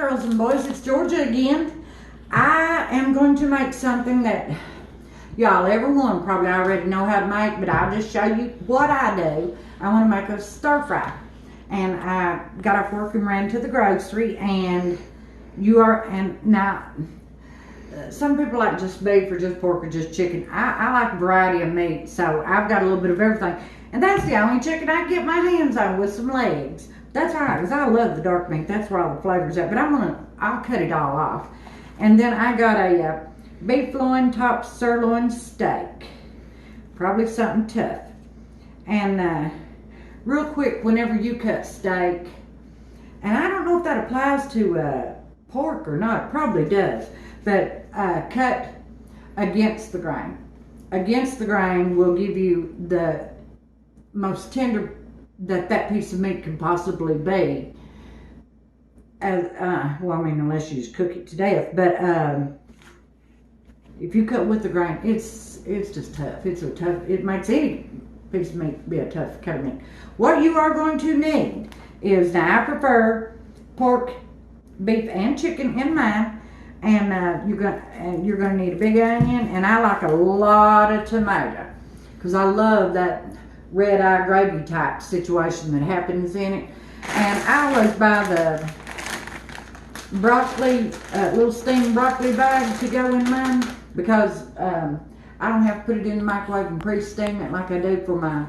girls and boys, it's Georgia again. I am going to make something that y'all, everyone probably already know how to make, but I'll just show you what I do. I want to make a stir fry. And I got off work and ran to the grocery, and now, some people like just beef or just pork or just chicken. I like a variety of meat, so I've got a little bit of everything. And that's the only chicken I can get my hands on with some legs. That's alright, because I love the dark meat. That's where all the flavor's at. But I'll cut it all off. And then I got a beef loin top sirloin steak. Probably something tough. And real quick, whenever you cut steak, and I don't know if that applies to pork or not. It probably does. But cut against the grain. Against the grain will give you the most tender that piece of meat can possibly be. Well, I mean, unless you just cook it to death. But if you cut with the grain, it's just tough. It makes any piece of meat be a tough cut of meat. What you are going to need is, now I prefer pork, beef, and chicken in mine. And you're gonna need a big onion, and I like a lot of tomato, because I love that red eye gravy type situation that happens in it. And I always buy the broccoli, little steamed broccoli bag to go in mine, because I don't have to put it in the microwave and pre-steam it like I do for my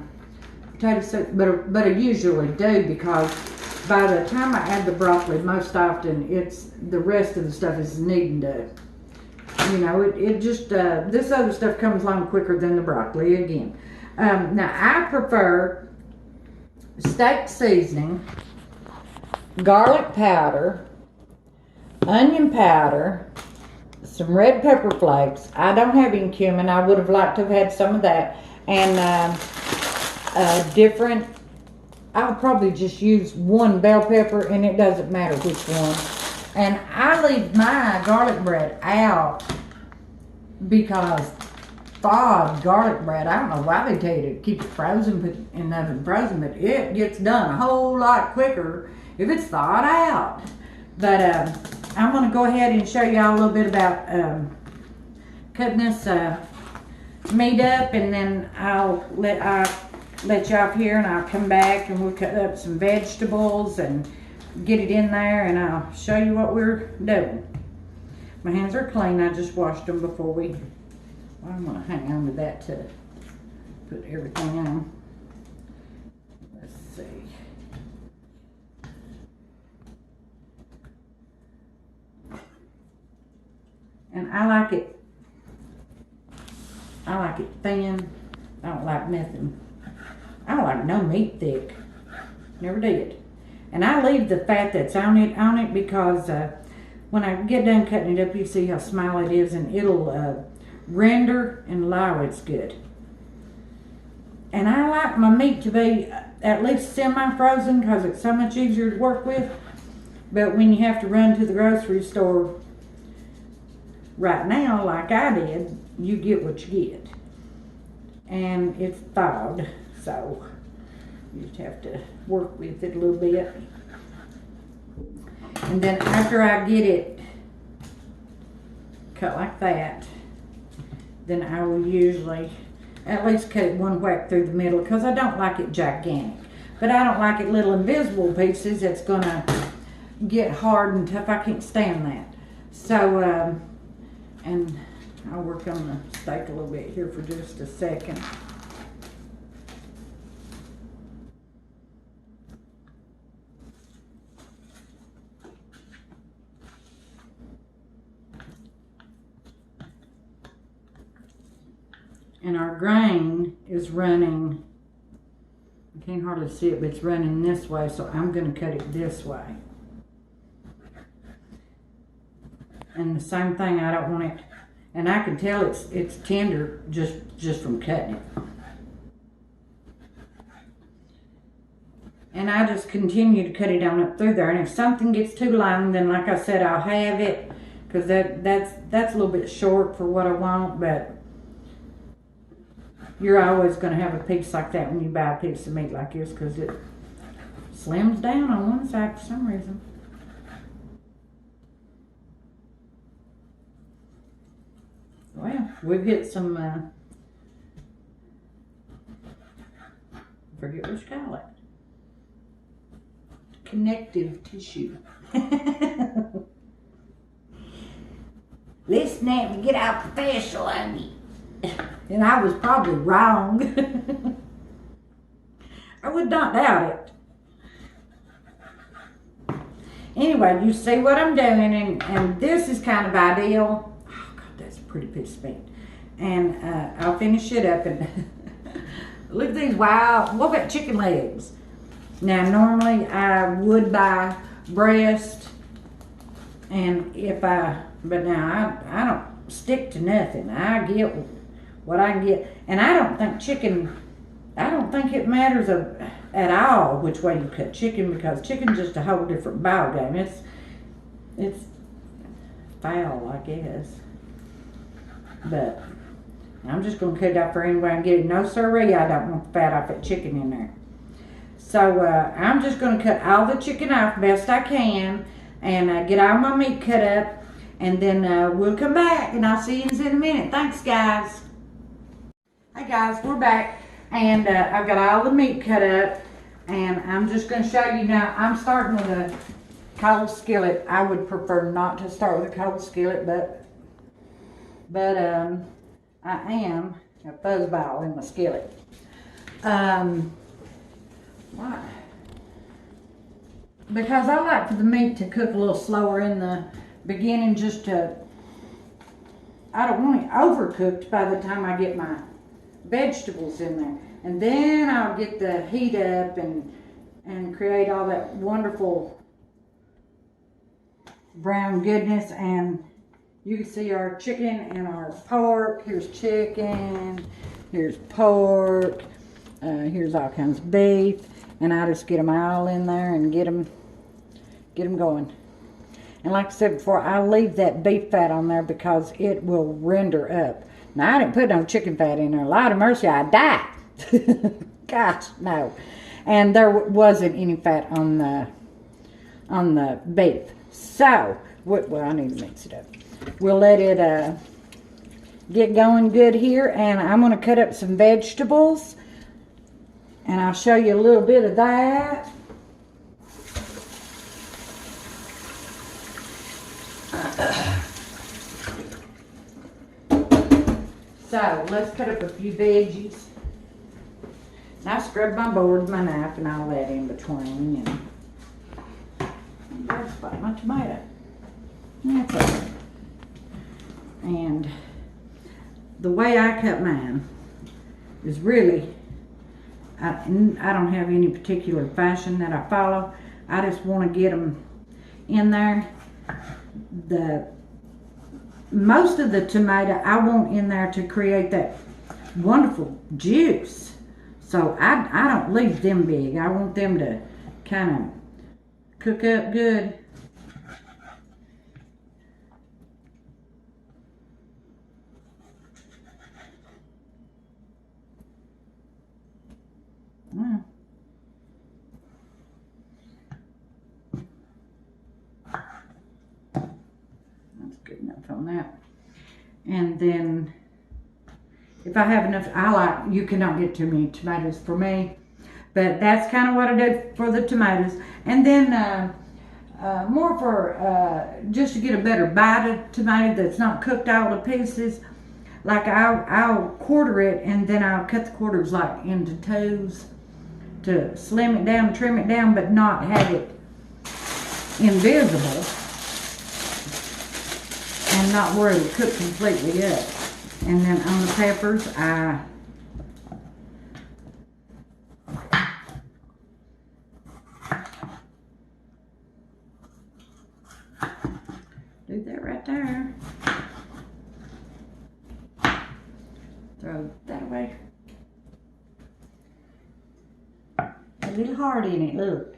potato soup, but I usually do, because by the time I add the broccoli, most often the rest of the stuff is needing to, it just, this other stuff comes along quicker than the broccoli again. Now I prefer steak seasoning, garlic powder, onion powder, some red pepper flakes. I don't have any cumin. I would have liked to have had some of that. And I'll probably just use one bell pepper, and it doesn't matter which one. And I leave my garlic bread out because thawed garlic bread, I don't know why they tell you to keep it frozen, put it in the oven frozen, but it gets done a whole lot quicker if it's thawed out. But I'm going to go ahead and show y'all a little bit about cutting this meat up, and then I'll let you off here, and I'll come back and we'll cut up some vegetables and get it in there, and I'll show you what we're doing. My hands are clean. I just washed them before I'm going to hang on to that to put everything on. Let's see. And I like it thin. I don't like nothing. I don't like no meat thick. Never did. And I leave the fat that's on it because when I get done cutting it up, you see how small it is, and it'll render and allow it's good. And I like my meat to be at least semi-frozen because it's so much easier to work with. But when you have to run to the grocery store right now, like I did, you get what you get. And it's thawed. So you just have to work with it a little bit. And then after I get it cut like that, then I will usually at least cut it one whack through the middle, because I don't like it gigantic. But I don't like it little invisible pieces. It's going to get hard and tough. I can't stand that. So, and I'll work on the steak a little bit here for just a second. And our grain is running, I can't hardly see it, but it's running this way, so I'm going to cut it this way. And the same thing, I don't want it, and I can tell it's tender just from cutting it. And I just continue to cut it on up through there, and if something gets too long, then like I said, I'll have it, because that's a little bit short for what I want, but you're always going to have a piece like that when you buy a piece of meat like this, because it slims down on one side for some reason. We've hit some, forget what you call it. Connective tissue. Listen at me, get out the facial on me. And I was probably wrong. I would not doubt it. Anyway, you see what I'm doing, and this is kind of ideal. Oh God, that's a pretty piece of meat. And I'll finish it up, and look at these wild, what about chicken legs? Now normally I would buy breast, and but now I don't stick to nothing. I get what I can get, and I don't think it matters at all which way you cut chicken, because chicken's just a whole different ball game. It's foul, I guess. But I'm just gonna cut it out for any way I can get it. No siree, I don't want the fat off that chicken in there. So I'm just gonna cut all the chicken off best I can, and get all my meat cut up, and then we'll come back, and I'll see you in a minute. Thanks, guys. Hey guys, we're back, and I've got all the meat cut up, and I'm just going to show you now. I'm starting with a cold skillet. I would prefer not to start with a cold skillet, but I am a fuzzball in my skillet. Why? Because I like for the meat to cook a little slower in the beginning, I don't want it overcooked by the time I get my vegetables in there, and then I'll get the heat up and create all that wonderful brown goodness. And you can see our chicken and our pork. Here's chicken, here's pork, here's all kinds of beef, and I just get them all in there and get them going. And like I said before, I leave that beef fat on there because it will render up. Now, I didn't put no chicken fat in there. Lord of mercy, I died. Gosh, no. And there wasn't any fat on the beef. So, well, I need to mix it up. We'll let it get going good here, and I'm going to cut up some vegetables, and I'll show you a little bit of that. So, let's cut up a few veggies. I scrubbed my board with my knife and all that in between. And there's about my tomato. That's it. And the way I cut mine is really, I don't have any particular fashion that I follow. I just want to get them in there. Most of the tomato I want in there to create that wonderful juice. So I don't leave them big. I want them to kind of cook up good. Well, that's good enough on that. And then if I have enough, you cannot get too many tomatoes for me, but that's kind of what I do for the tomatoes. And then more for just to get a better bite of tomato that's not cooked all to pieces. Like I'll quarter it, and then I'll cut the quarters like into twos to slim it down, trim it down, but not have it invisible, and not where it'll cook completely up. And then on the peppers, I do that right there. Throw that away. A little hard in it, look.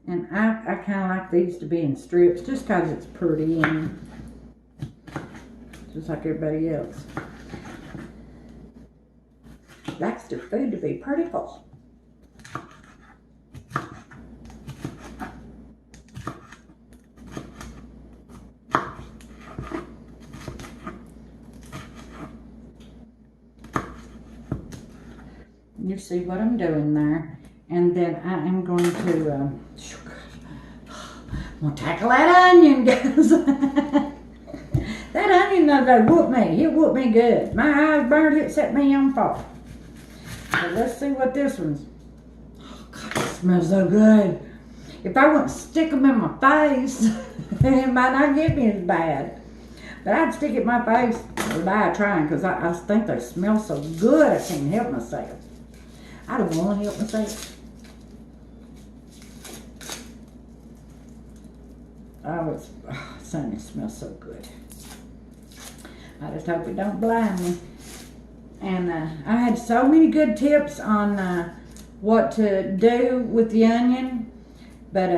And I kind of like these to be in strips just because it's pretty and just like everybody else likes their food to be prettiful. You see what I'm doing there. And then I am going to, I'm going to tackle that onion, guys. That onion, though, whooped me. It whooped me good. My eyes burned, it set me on fire. So let's see what this one's. Oh, God, it smells so good. If I wouldn't stick them in my face, it might not get me as bad. But I'd stick it in my face without trying, because I think they smell so good I can't help myself. I don't want to help myself. Oh, Sonny smells so good. I just hope it don't blind me. And I had so many good tips on what to do with the onion. But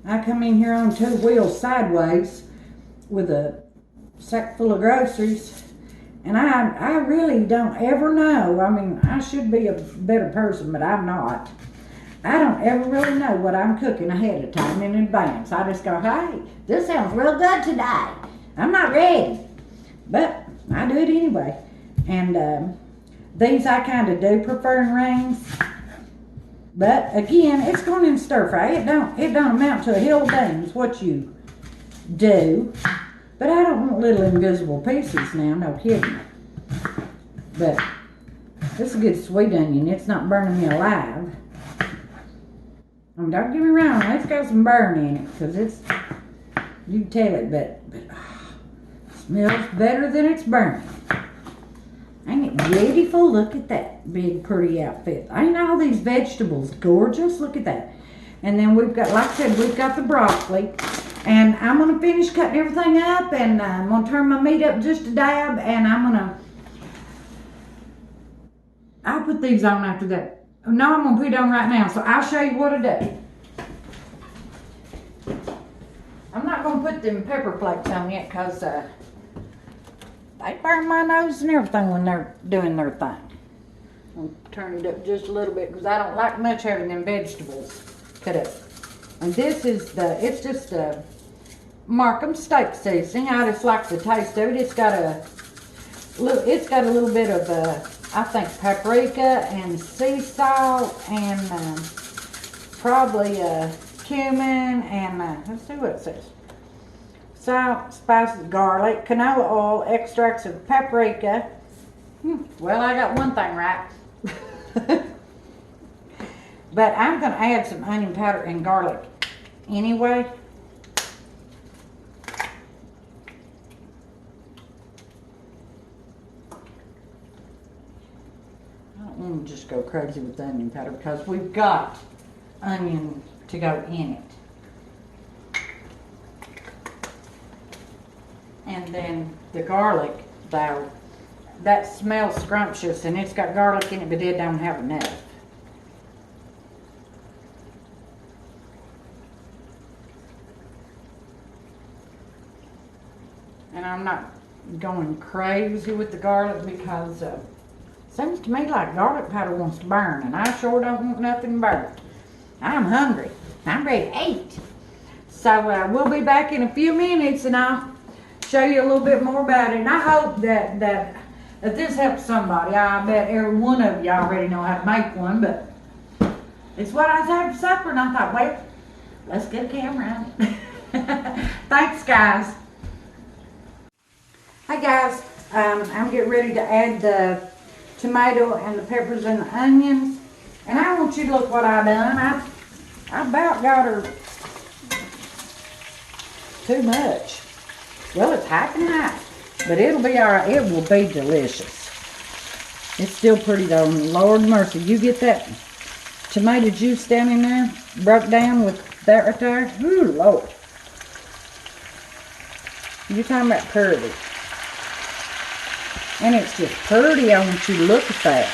I come in here on 2 wheels sideways with a sack full of groceries. And I really don't ever know. I mean, I should be a better person, but I'm not. I don't ever really know what I'm cooking ahead of time in advance. I just go, hey, this sounds real good today. I'm not ready. But I do it anyway. And these I kind of do prefer in rings. But again, it's going in stir fry. It don't amount to a hill of beans what you do. But I don't want little invisible pieces now, no kidding. But this is a good sweet onion. It's not burning me alive. I mean, don't get me wrong, it's got some burn in it, because it's, you can tell it, but it smells better than it's burning. Ain't it beautiful? Look at that big pretty outfit. Ain't all these vegetables gorgeous? Look at that. And then we've got, like I said, we've got the broccoli. And I'm going to finish cutting everything up, and I'm going to turn my meat up just a dab, and I'll put these on after that. No, I'm going to put it on right now, so I'll show you what I do. I'm not going to put them pepper flakes on yet, because they burn my nose and everything when they're doing their thing. I'll turn it up just a little bit, because I don't like much having them vegetables cut up. And this is it's just a Markham steak seasoning. I just like the taste of it. It's got a little bit of I think paprika and sea salt and probably cumin and let's see what it says. Salt, spices, garlic, canola oil, extracts of paprika. Well, I got one thing right. But I'm going to add some onion powder and garlic anyway. I don't want to just go crazy with the onion powder because we've got onion to go in it. And then the garlic, though, that smells scrumptious and it's got garlic in it, but it don't have enough. And I'm not going crazy with the garlic because it seems to me like garlic powder wants to burn, and I sure don't want nothing burnt. I'm hungry. I'm ready to eat. So we'll be back in a few minutes and I'll show you a little bit more about it. And I hope that this helps somebody. I bet every one of you already know how to make one, but it's what I was having for supper, and I thought, well, let's get a camera on it. Thanks, guys. Hi guys, I'm getting ready to add the tomato and the peppers and the onions. And I want you to look what I done. I about got her too much. Well, it's half and half, but it'll be all right. It will be delicious. It's still pretty though. Lord mercy, you get that tomato juice down in there, broke down with that right there. Ooh, Lord. You're talking about pretty. And it's just pretty. I want you to look at that.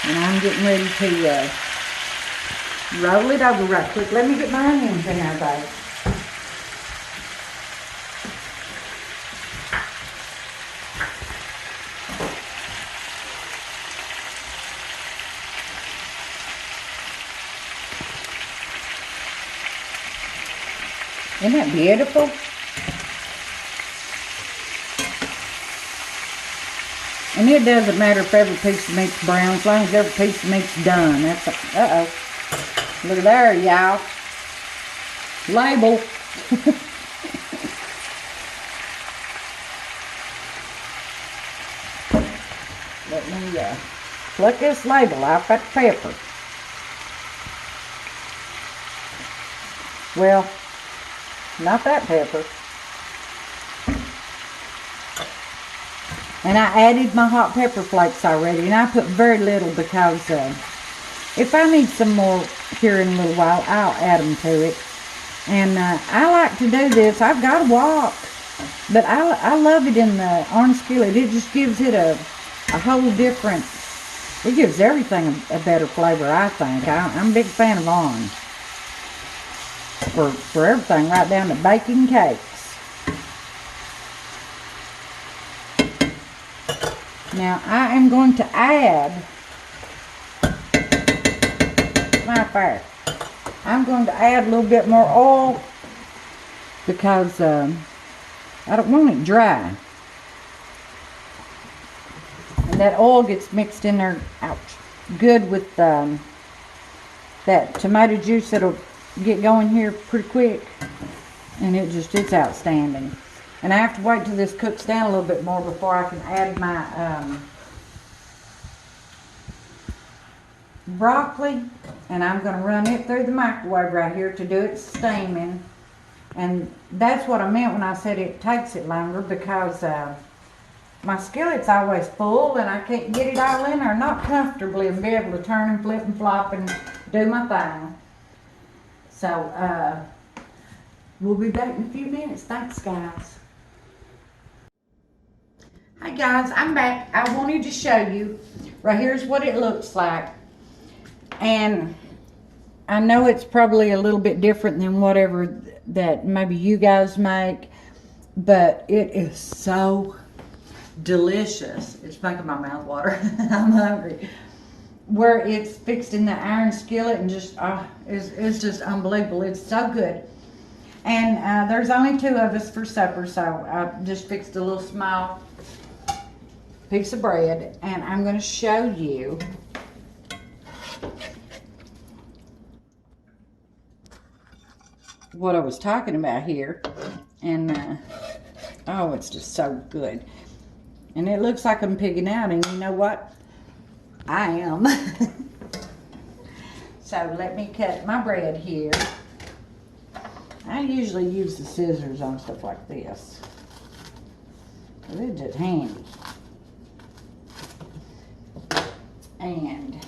And I'm getting ready to roll it over right quick. Let me get my onions in there, babe. Isn't that beautiful? And it doesn't matter if every piece of meat's brown, as long as every piece of meat's done. That's uh-oh. Look at there, y'all. Label. Let me pluck this label off that pepper. Well, not that pepper. And I added my hot pepper flakes already, and I put very little because if I need some more here in a little while, I'll add them to it. And I like to do this. I've got a wok, but I love it in the orange skillet. It just gives it a whole different, it gives everything a better flavor, I think. I'm a big fan of orange for everything, right down to baking cakes. Now I am going to add my fire. I'm going to add a little bit more oil because I don't want it dry. And that oil gets mixed in there, ouch, good with that tomato juice that'll get going here pretty quick. And it's outstanding. And I have to wait till this cooks down a little bit more before I can add my broccoli. And I'm going to run it through the microwave right here to do it steaming. And that's what I meant when I said it takes it longer, because my skillet's always full and I can't get it all in there, not comfortably, and be able to turn and flip and flop and do my thing. So we'll be back in a few minutes. Thanks, guys. Hi guys, I'm back. I wanted to show you, right here's what it looks like. And I know it's probably a little bit different than whatever that maybe you guys make, but it is so delicious. It's making my mouth water. I'm hungry. Where it's fixed in the iron skillet and just, it's just unbelievable. It's so good. And there's only 2 of us for supper, so I just fixed a little small piece of bread, and I'm going to show you what I was talking about here. And oh, it's just so good. And it looks like I'm pigging out, and you know what? I am. So let me cut my bread here. I usually use the scissors on stuff like this, they're just handy. And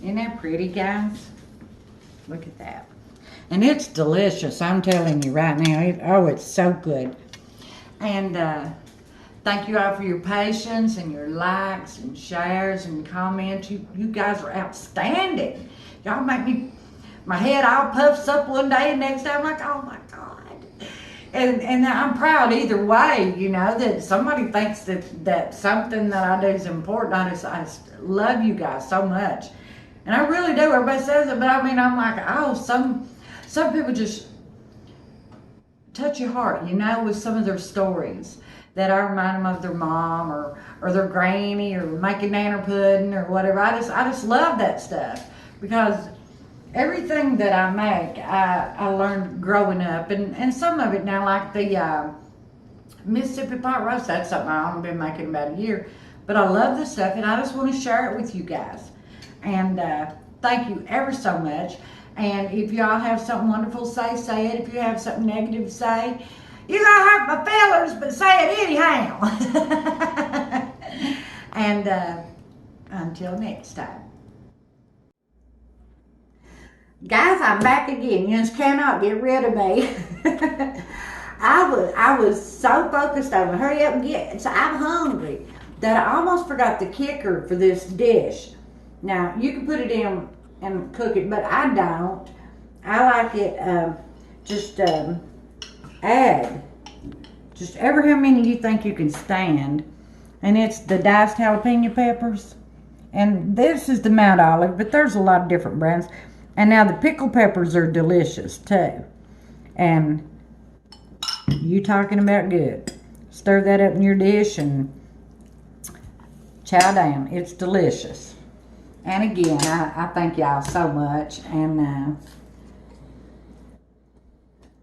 isn't that pretty, guys? Look at that. And it's delicious, I'm telling you right now. It's so good. And thank you all for your patience and your likes and shares and comments. You guys are outstanding. Y'all make my head all puffs up one day, and next day I'm like, oh my God. And I'm proud either way, you know, that somebody thinks that something that I do is important. I just love you guys so much. And I really do. Everybody says it, but I mean, I'm like, oh, some people just touch your heart, you know, with some of their stories that I remind them of their mom or their granny or making nanner pudding or whatever. I just love that stuff, because everything that I make, I learned growing up, and some of it now, like the Mississippi pot roast, that's something I've only been making about a year, but I love this stuff, and I just want to share it with you guys. And thank you ever so much. And if y'all have something wonderful to say it. If you have something negative to say, you gonna hurt my feelings, but say it anyhow. And until next time. Guys, I'm back again. You just cannot get rid of me. I was so focused on hurry up and get, so I'm hungry, that I almost forgot the kicker for this dish. Now, you can put it in and cook it, but I don't. I like it, add just ever how many you think you can stand. And it's the diced jalapeno peppers. And this is the Mount Olive, but there's a lot of different brands. And now the pickled peppers are delicious too. And You talking about good. Stir that up in your dish and chow down. It's delicious. And again, I thank y'all so much. And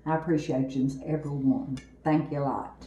I appreciate you, everyone. Thank you a lot.